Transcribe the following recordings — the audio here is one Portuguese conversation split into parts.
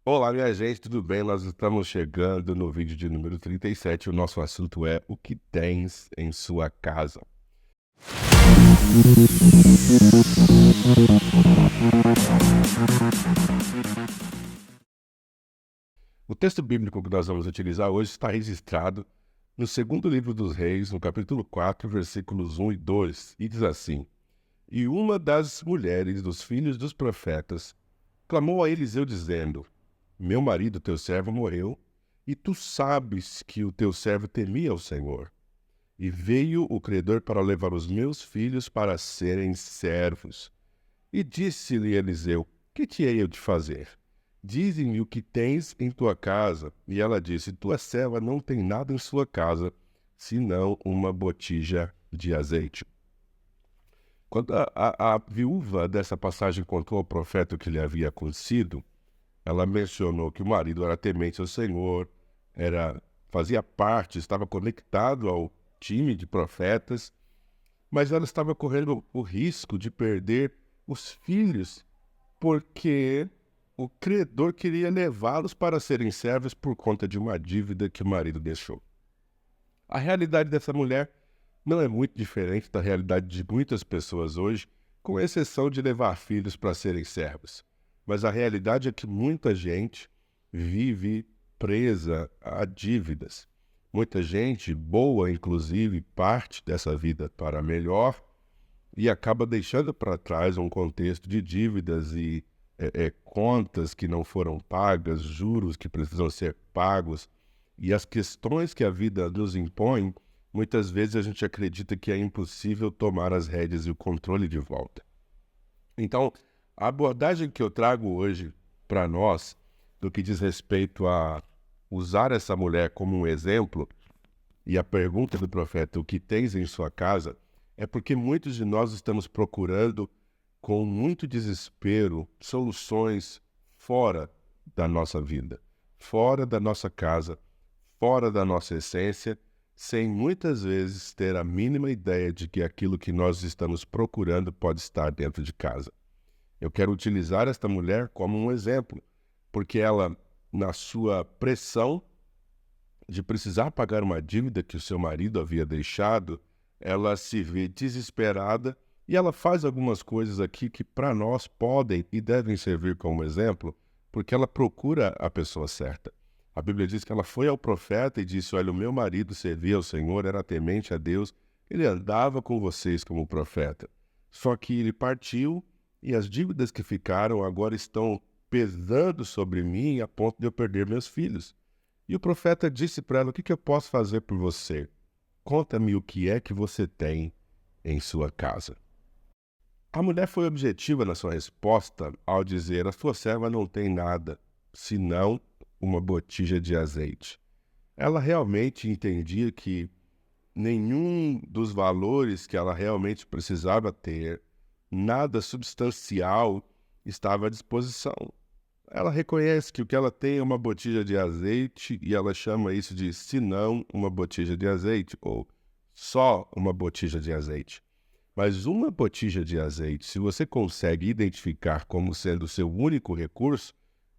Olá, minha gente, tudo bem? Nós estamos chegando no vídeo de número 37. O nosso assunto é o que tens em sua casa. O texto bíblico que nós vamos utilizar hoje está registrado no segundo livro dos Reis, no capítulo 4, versículos 1 e 2, e diz assim: E uma das mulheres dos filhos dos profetas clamou a Eliseu, dizendo: Meu marido, teu servo, morreu, e tu sabes que o teu servo temia o Senhor. E veio o credor para levar os meus filhos para serem servos. E disse-lhe Eliseu: Que te hei eu de fazer? Dize-me o que tens em tua casa. E ela disse: Tua serva não tem nada em sua casa, senão uma botija de azeite. Quando a viúva dessa passagem contou ao profeta o que lhe havia acontecido, ela mencionou que o marido era temente ao Senhor, fazia parte, estava conectado ao time de profetas, mas ela estava correndo o risco de perder os filhos, porque o credor queria levá-los para serem servos por conta de uma dívida que o marido deixou. A realidade dessa mulher não é muito diferente da realidade de muitas pessoas hoje, com exceção de levar filhos para serem servos. Mas a realidade é que muita gente vive presa a dívidas. Muita gente, boa inclusive, parte dessa vida para melhor e acaba deixando para trás um contexto de dívidas e contas que não foram pagas, juros que precisam ser pagos. E as questões que a vida nos impõe, muitas vezes a gente acredita que é impossível tomar as rédeas e o controle de volta. Então, a abordagem que eu trago hoje para nós, do que diz respeito a usar essa mulher como um exemplo, e a pergunta do profeta, o que tens em sua casa, é porque muitos de nós estamos procurando, com muito desespero, soluções fora da nossa vida, fora da nossa casa, fora da nossa essência, sem muitas vezes ter a mínima ideia de que aquilo que nós estamos procurando pode estar dentro de casa. Eu quero utilizar esta mulher como um exemplo, porque ela, na sua pressão de precisar pagar uma dívida que o seu marido havia deixado, ela se vê desesperada e ela faz algumas coisas aqui que para nós podem e devem servir como exemplo, porque ela procura a pessoa certa. A Bíblia diz que ela foi ao profeta e disse: Olha, o meu marido servia ao Senhor, era temente a Deus, ele andava com vocês como profeta. Só que ele partiu e as dívidas que ficaram agora estão pesando sobre mim a ponto de eu perder meus filhos. E o profeta disse para ela: O que eu posso fazer por você? Conta-me o que é que você tem em sua casa. A mulher foi objetiva na sua resposta ao dizer: A sua serva não tem nada, senão uma botija de azeite. Ela realmente entendia que nenhum dos valores que ela realmente precisava ter, nada substancial, estava à disposição. Ela reconhece que o que ela tem é uma botija de azeite e ela chama isso de senão uma botija de azeite ou só uma botija de azeite. Mas uma botija de azeite, se você consegue identificar como sendo o seu único recurso,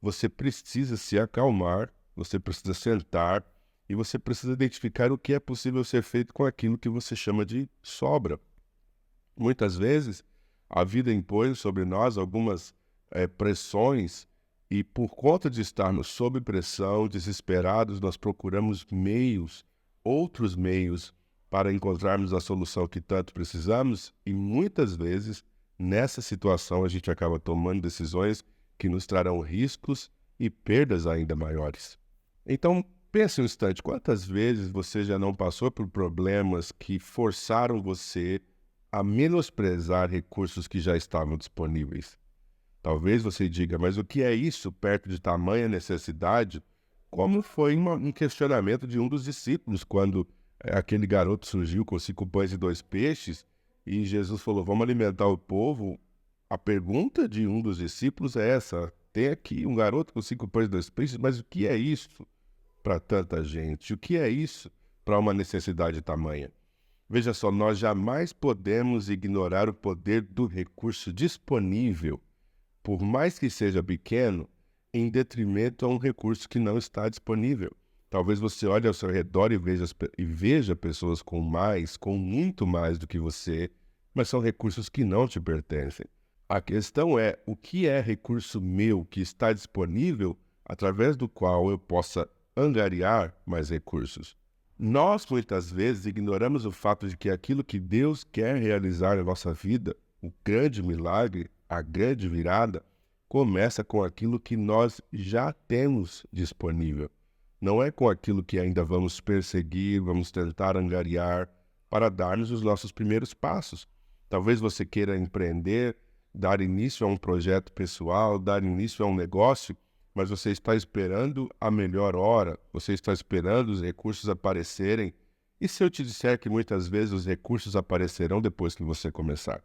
você precisa se acalmar, você precisa sentar e você precisa identificar o que é possível ser feito com aquilo que você chama de sobra. Muitas vezes, a vida impõe sobre nós algumas pressões e por conta de estarmos sob pressão, desesperados, nós procuramos meios, outros meios, para encontrarmos a solução que tanto precisamos e muitas vezes, nessa situação, a gente acaba tomando decisões que nos trarão riscos e perdas ainda maiores. Então, pense um instante, quantas vezes você já não passou por problemas que forçaram você a menosprezar recursos que já estavam disponíveis? Talvez você diga, mas o que é isso perto de tamanha necessidade? Como foi um questionamento de um dos discípulos, quando aquele garoto surgiu com 5 pães e 2 peixes, e Jesus falou, vamos alimentar o povo. A pergunta de um dos discípulos é essa, tem aqui um garoto com 5 pães e 2 peixes, mas o que é isso para tanta gente? O que é isso para uma necessidade tamanha? Veja só, nós jamais podemos ignorar o poder do recurso disponível. Por mais que seja pequeno, em detrimento a um recurso que não está disponível. Talvez você olhe ao seu redor e veja pessoas com muito mais do que você, mas são recursos que não te pertencem. A questão é, o que é recurso meu que está disponível através do qual eu possa angariar mais recursos? Nós, muitas vezes, ignoramos o fato de que aquilo que Deus quer realizar na nossa vida, o grande milagre, a grande virada, começa com aquilo que nós já temos disponível. Não é com aquilo que ainda vamos perseguir, vamos tentar angariar para darmos os nossos primeiros passos. Talvez você queira empreender, dar início a um projeto pessoal, dar início a um negócio, mas você está esperando a melhor hora, você está esperando os recursos aparecerem. E se eu te disser que muitas vezes os recursos aparecerão depois que você começar?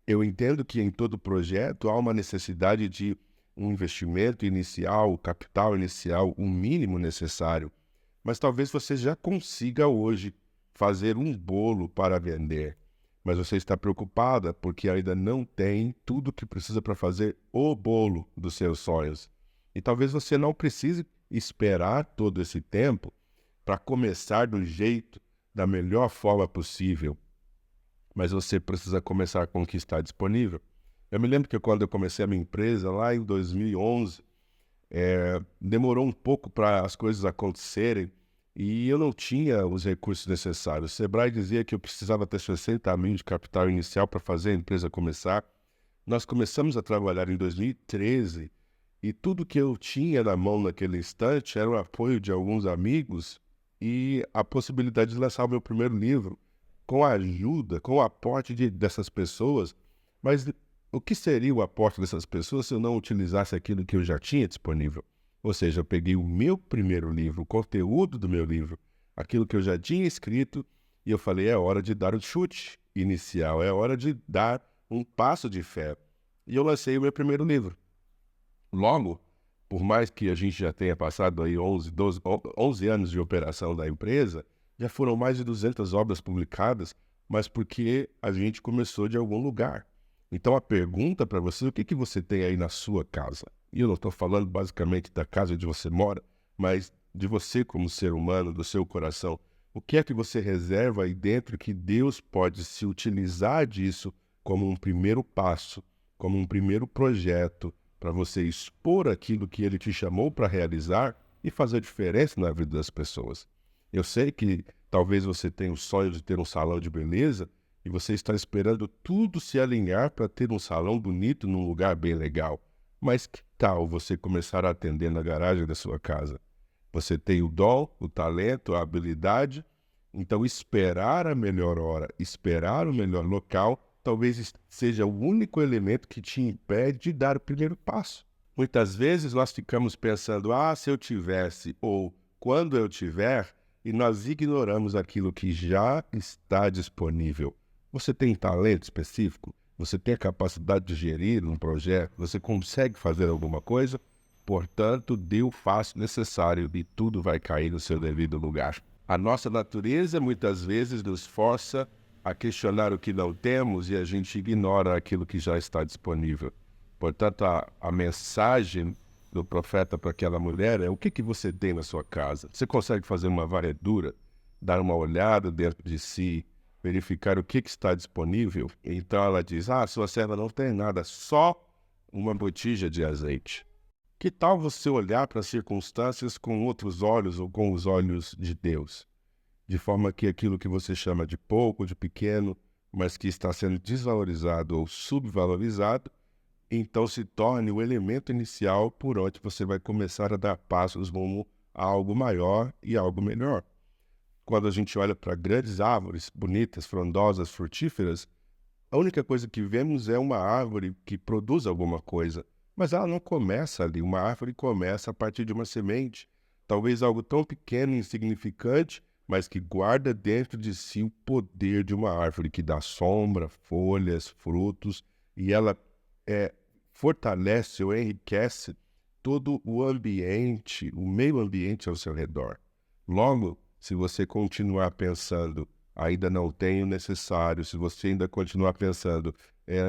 Eu entendo que em todo projeto há uma necessidade de um investimento inicial, capital inicial, o mínimo necessário. Mas talvez você já consiga hoje fazer um bolo para vender. Mas você está preocupada porque ainda não tem tudo o que precisa para fazer o bolo dos seus sonhos. E talvez você não precise esperar todo esse tempo para começar do jeito, da melhor forma possível. Mas você precisa começar com o que está disponível. Eu me lembro que quando eu comecei a minha empresa, lá em 2011, demorou um pouco para as coisas acontecerem e eu não tinha os recursos necessários. O Sebrae dizia que eu precisava ter 60 mil de capital inicial para fazer a empresa começar. Nós começamos a trabalhar em 2013 e tudo que eu tinha na mão naquele instante era o apoio de alguns amigos e a possibilidade de lançar o meu primeiro livro com a ajuda, com o aporte dessas pessoas. Mas o que seria o aporte dessas pessoas se eu não utilizasse aquilo que eu já tinha disponível? Ou seja, eu peguei o meu primeiro livro, o conteúdo do meu livro, aquilo que eu já tinha escrito, e eu falei, é hora de dar o chute inicial, é hora de dar um passo de fé. E eu lancei o meu primeiro livro. Logo, por mais que a gente já tenha passado aí 11 anos de operação da empresa, já foram mais de 200 obras publicadas, mas porque a gente começou de algum lugar. Então a pergunta para você, o que você tem aí na sua casa? E eu não estou falando basicamente da casa onde você mora, mas de você como ser humano, do seu coração. O que é que você reserva aí dentro que Deus pode se utilizar disso como um primeiro passo, como um primeiro projeto, para você expor aquilo que Ele te chamou para realizar e fazer diferença na vida das pessoas? Eu sei que talvez você tenha o sonho de ter um salão de beleza e você está esperando tudo se alinhar para ter um salão bonito num lugar bem legal. Mas que tal você começar a atender na garagem da sua casa? Você tem o dom, o talento, a habilidade, então esperar a melhor hora, esperar o melhor local, talvez seja o único elemento que te impede de dar o primeiro passo. Muitas vezes nós ficamos pensando, se eu tivesse, ou quando eu tiver, e nós ignoramos aquilo que já está disponível. Você tem talento específico? Você tem a capacidade de gerir um projeto? Você consegue fazer alguma coisa? Portanto, dê o passo necessário e tudo vai cair no seu devido lugar. A nossa natureza muitas vezes nos força a questionar o que não temos e a gente ignora aquilo que já está disponível. Portanto, a mensagem do profeta para aquela mulher é: o que você tem na sua casa? Você consegue fazer uma varredura, dar uma olhada dentro de si, verificar o que está disponível? Então ela diz, sua serva não tem nada, só uma botija de azeite. Que tal você olhar para as circunstâncias com outros olhos ou com os olhos de Deus? De forma que aquilo que você chama de pouco, de pequeno, mas que está sendo desvalorizado ou subvalorizado, então se torne o elemento inicial por onde você vai começar a dar passos rumo a algo maior e algo melhor. Quando a gente olha para grandes árvores, bonitas, frondosas, frutíferas, a única coisa que vemos é uma árvore que produz alguma coisa, mas ela não começa ali. Uma árvore começa a partir de uma semente, talvez algo tão pequeno e insignificante, mas que guarda dentro de si o poder de uma árvore que dá sombra, folhas, frutos, e ela fortalece ou enriquece todo o ambiente, o meio ambiente ao seu redor. Logo, se você continuar pensando, ainda não tenho o necessário, se você ainda continuar pensando,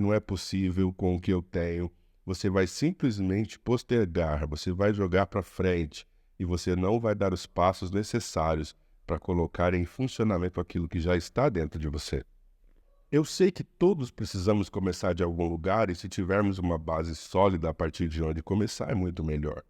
não é possível com o que eu tenho, você vai simplesmente postergar, você vai jogar para frente e você não vai dar os passos necessários para colocar em funcionamento aquilo que já está dentro de você. Eu sei que todos precisamos começar de algum lugar e se tivermos uma base sólida a partir de onde começar é muito melhor.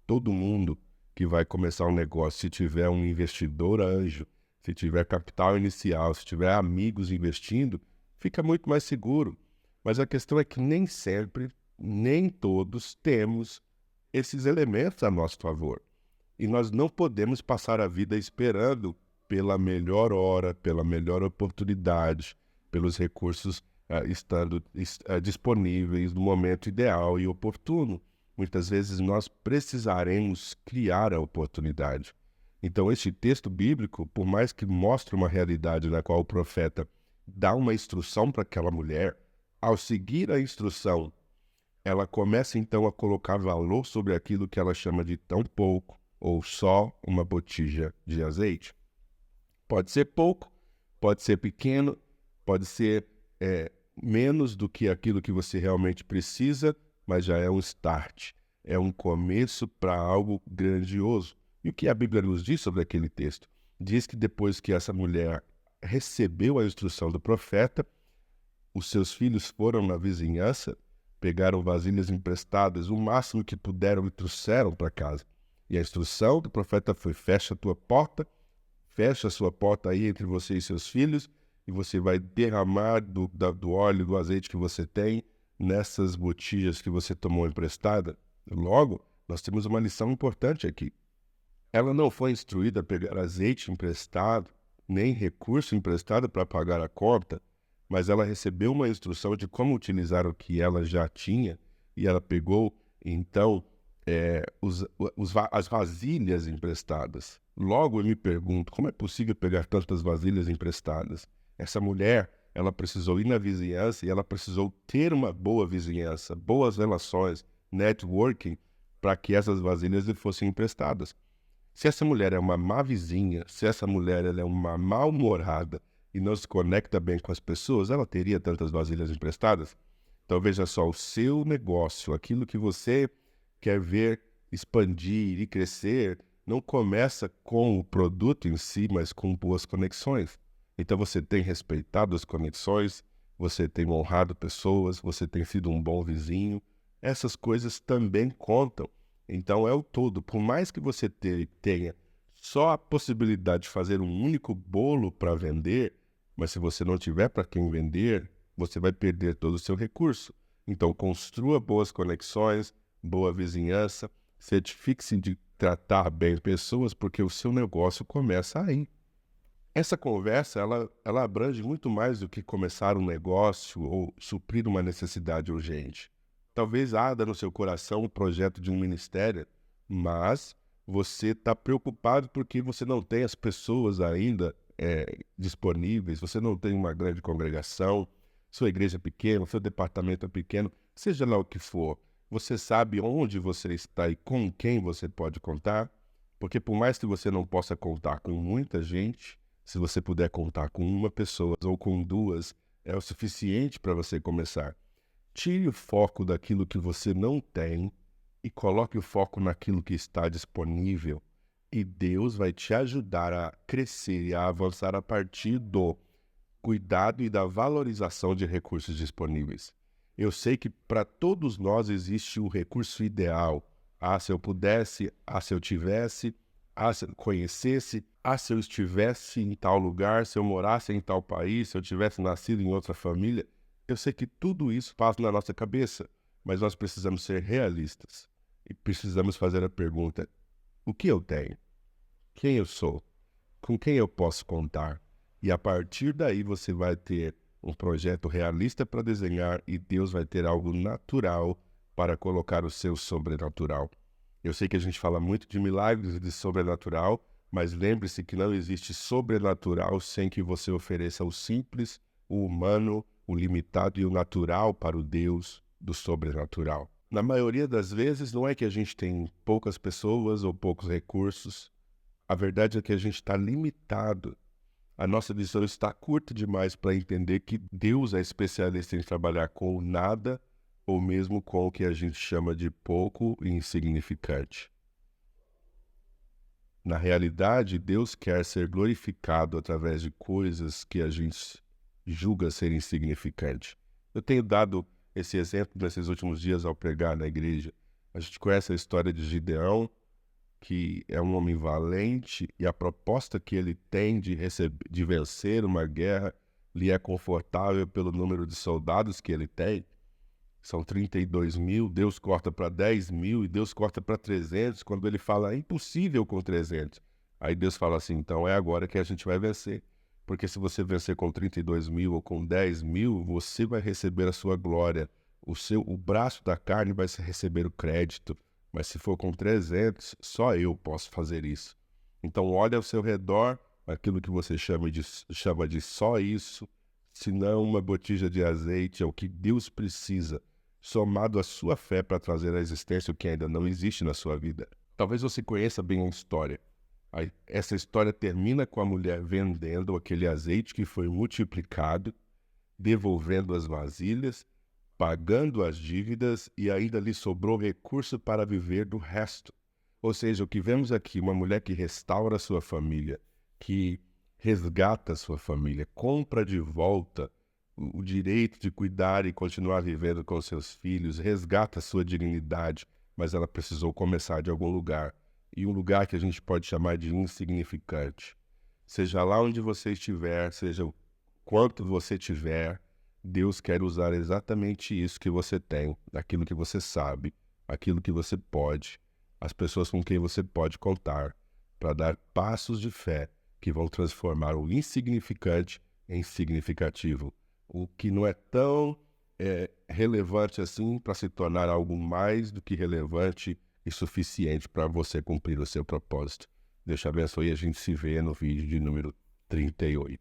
Todo mundo que vai começar um negócio, se tiver um investidor anjo, se tiver capital inicial, se tiver amigos investindo, fica muito mais seguro. Mas a questão é que nem sempre, nem todos temos esses elementos a nosso favor. E nós não podemos passar a vida esperando pela melhor hora, pela melhor oportunidade, pelos recursos estando disponíveis no momento ideal e oportuno. Muitas vezes nós precisaremos criar a oportunidade. Então, este texto bíblico, por mais que mostre uma realidade na qual o profeta dá uma instrução para aquela mulher, ao seguir a instrução, ela começa então a colocar valor sobre aquilo que ela chama de tão pouco ou só uma botija de azeite. Pode ser pouco, pode ser pequeno, pode ser menos do que aquilo que você realmente precisa, mas já é um start, é um começo para algo grandioso. E o que a Bíblia nos diz sobre aquele texto? Diz que depois que essa mulher recebeu a instrução do profeta, os seus filhos foram na vizinhança, pegaram vasilhas emprestadas, o máximo que puderam e trouxeram para casa. E a instrução do profeta foi: fecha a tua porta, fecha a sua porta aí entre você e seus filhos, e você vai derramar do óleo, do azeite que você tem nessas botijas que você tomou emprestada. Logo, nós temos uma lição importante aqui. Ela não foi instruída a pegar azeite emprestado, nem recurso emprestado para pagar a conta, mas ela recebeu uma instrução de como utilizar o que ela já tinha, e ela pegou, então, as vasilhas emprestadas. Logo eu me pergunto, como é possível pegar tantas vasilhas emprestadas? Essa mulher, ela precisou ir na vizinhança e ela precisou ter uma boa vizinhança, boas relações, networking, para que essas vasilhas lhe fossem emprestadas. Se essa mulher é uma má vizinha, se essa mulher ela é uma mal-humorada e não se conecta bem com as pessoas, ela teria tantas vasilhas emprestadas? Então veja só, o seu negócio, aquilo que você quer ver expandir e crescer, não começa com o produto em si, mas com boas conexões. Então você tem respeitado as conexões, você tem honrado pessoas, você tem sido um bom vizinho. Essas coisas também contam. Então é o todo. Por mais que você tenha só a possibilidade de fazer um único bolo para vender, mas se você não tiver para quem vender, você vai perder todo o seu recurso. Então construa boas conexões, boa vizinhança, certifique-se de tratar bem pessoas, porque o seu negócio começa aí. Essa conversa, ela abrange muito mais do que começar um negócio ou suprir uma necessidade urgente. Talvez arda no seu coração o projeto de um ministério, mas você está preocupado porque você não tem as pessoas ainda disponíveis, você não tem uma grande congregação, sua igreja é pequena, seu departamento é pequeno, seja lá o que for. Você sabe onde você está e com quem você pode contar? Porque por mais que você não possa contar com muita gente, se você puder contar com uma pessoa ou com duas, é o suficiente para você começar. Tire o foco daquilo que você não tem e coloque o foco naquilo que está disponível. E Deus vai te ajudar a crescer e a avançar a partir do cuidado e da valorização de recursos disponíveis. Eu sei que para todos nós existe o recurso ideal. Ah, se eu pudesse, ah, se eu tivesse, ah, se eu conhecesse, ah, se eu estivesse em tal lugar, se eu morasse em tal país, se eu tivesse nascido em outra família. Eu sei que tudo isso passa na nossa cabeça, mas nós precisamos ser realistas e precisamos fazer a pergunta: o que eu tenho? Quem eu sou? Com quem eu posso contar? E a partir daí você vai ter um projeto realista para desenhar e Deus vai ter algo natural para colocar o seu sobrenatural. Eu sei que a gente fala muito de milagres e de sobrenatural, mas lembre-se que não existe sobrenatural sem que você ofereça o simples, o humano, o limitado e o natural para o Deus do sobrenatural. Na maioria das vezes, não é que a gente tem poucas pessoas ou poucos recursos. A verdade é que a gente está limitado. A nossa visão está curta demais para entender que Deus é especialista em trabalhar com o nada ou mesmo com o que a gente chama de pouco e insignificante. Na realidade, Deus quer ser glorificado através de coisas que a gente julga ser insignificante. Eu tenho dado esse exemplo nesses últimos dias ao pregar na igreja. A gente conhece a história de Gideão, que é um homem valente, e a proposta que ele tem de vencer uma guerra lhe é confortável pelo número de soldados que ele tem. São 32 mil, Deus corta para 10 mil e Deus corta para 300, quando ele fala, é impossível com 300. Aí Deus fala assim, então é agora que a gente vai vencer. Porque se você vencer com 32 mil ou com 10 mil, você vai receber a sua glória. O braço da carne vai receber o crédito. Mas se for com 300, só eu posso fazer isso. Então olha ao seu redor, aquilo que você chama de só isso, se não uma botija de azeite, é o que Deus precisa, somado à sua fé para trazer à existência o que ainda não existe na sua vida. Talvez você conheça bem a história. Essa história termina com a mulher vendendo aquele azeite que foi multiplicado, devolvendo as vasilhas, pagando as dívidas e ainda lhe sobrou recurso para viver do resto. Ou seja, o que vemos aqui, uma mulher que restaura a sua família, que resgata a sua família, compra de volta o direito de cuidar e continuar vivendo com seus filhos, resgata a sua dignidade, mas ela precisou começar de algum lugar. E um lugar que a gente pode chamar de insignificante. Seja lá onde você estiver, seja o quanto você tiver, Deus quer usar exatamente isso que você tem, aquilo que você sabe, aquilo que você pode, as pessoas com quem você pode contar, para dar passos de fé que vão transformar o insignificante em significativo. O que não é tão relevante assim para se tornar algo mais do que relevante e suficiente para você cumprir o seu propósito. Deus te abençoe e a gente se vê no vídeo de número 38.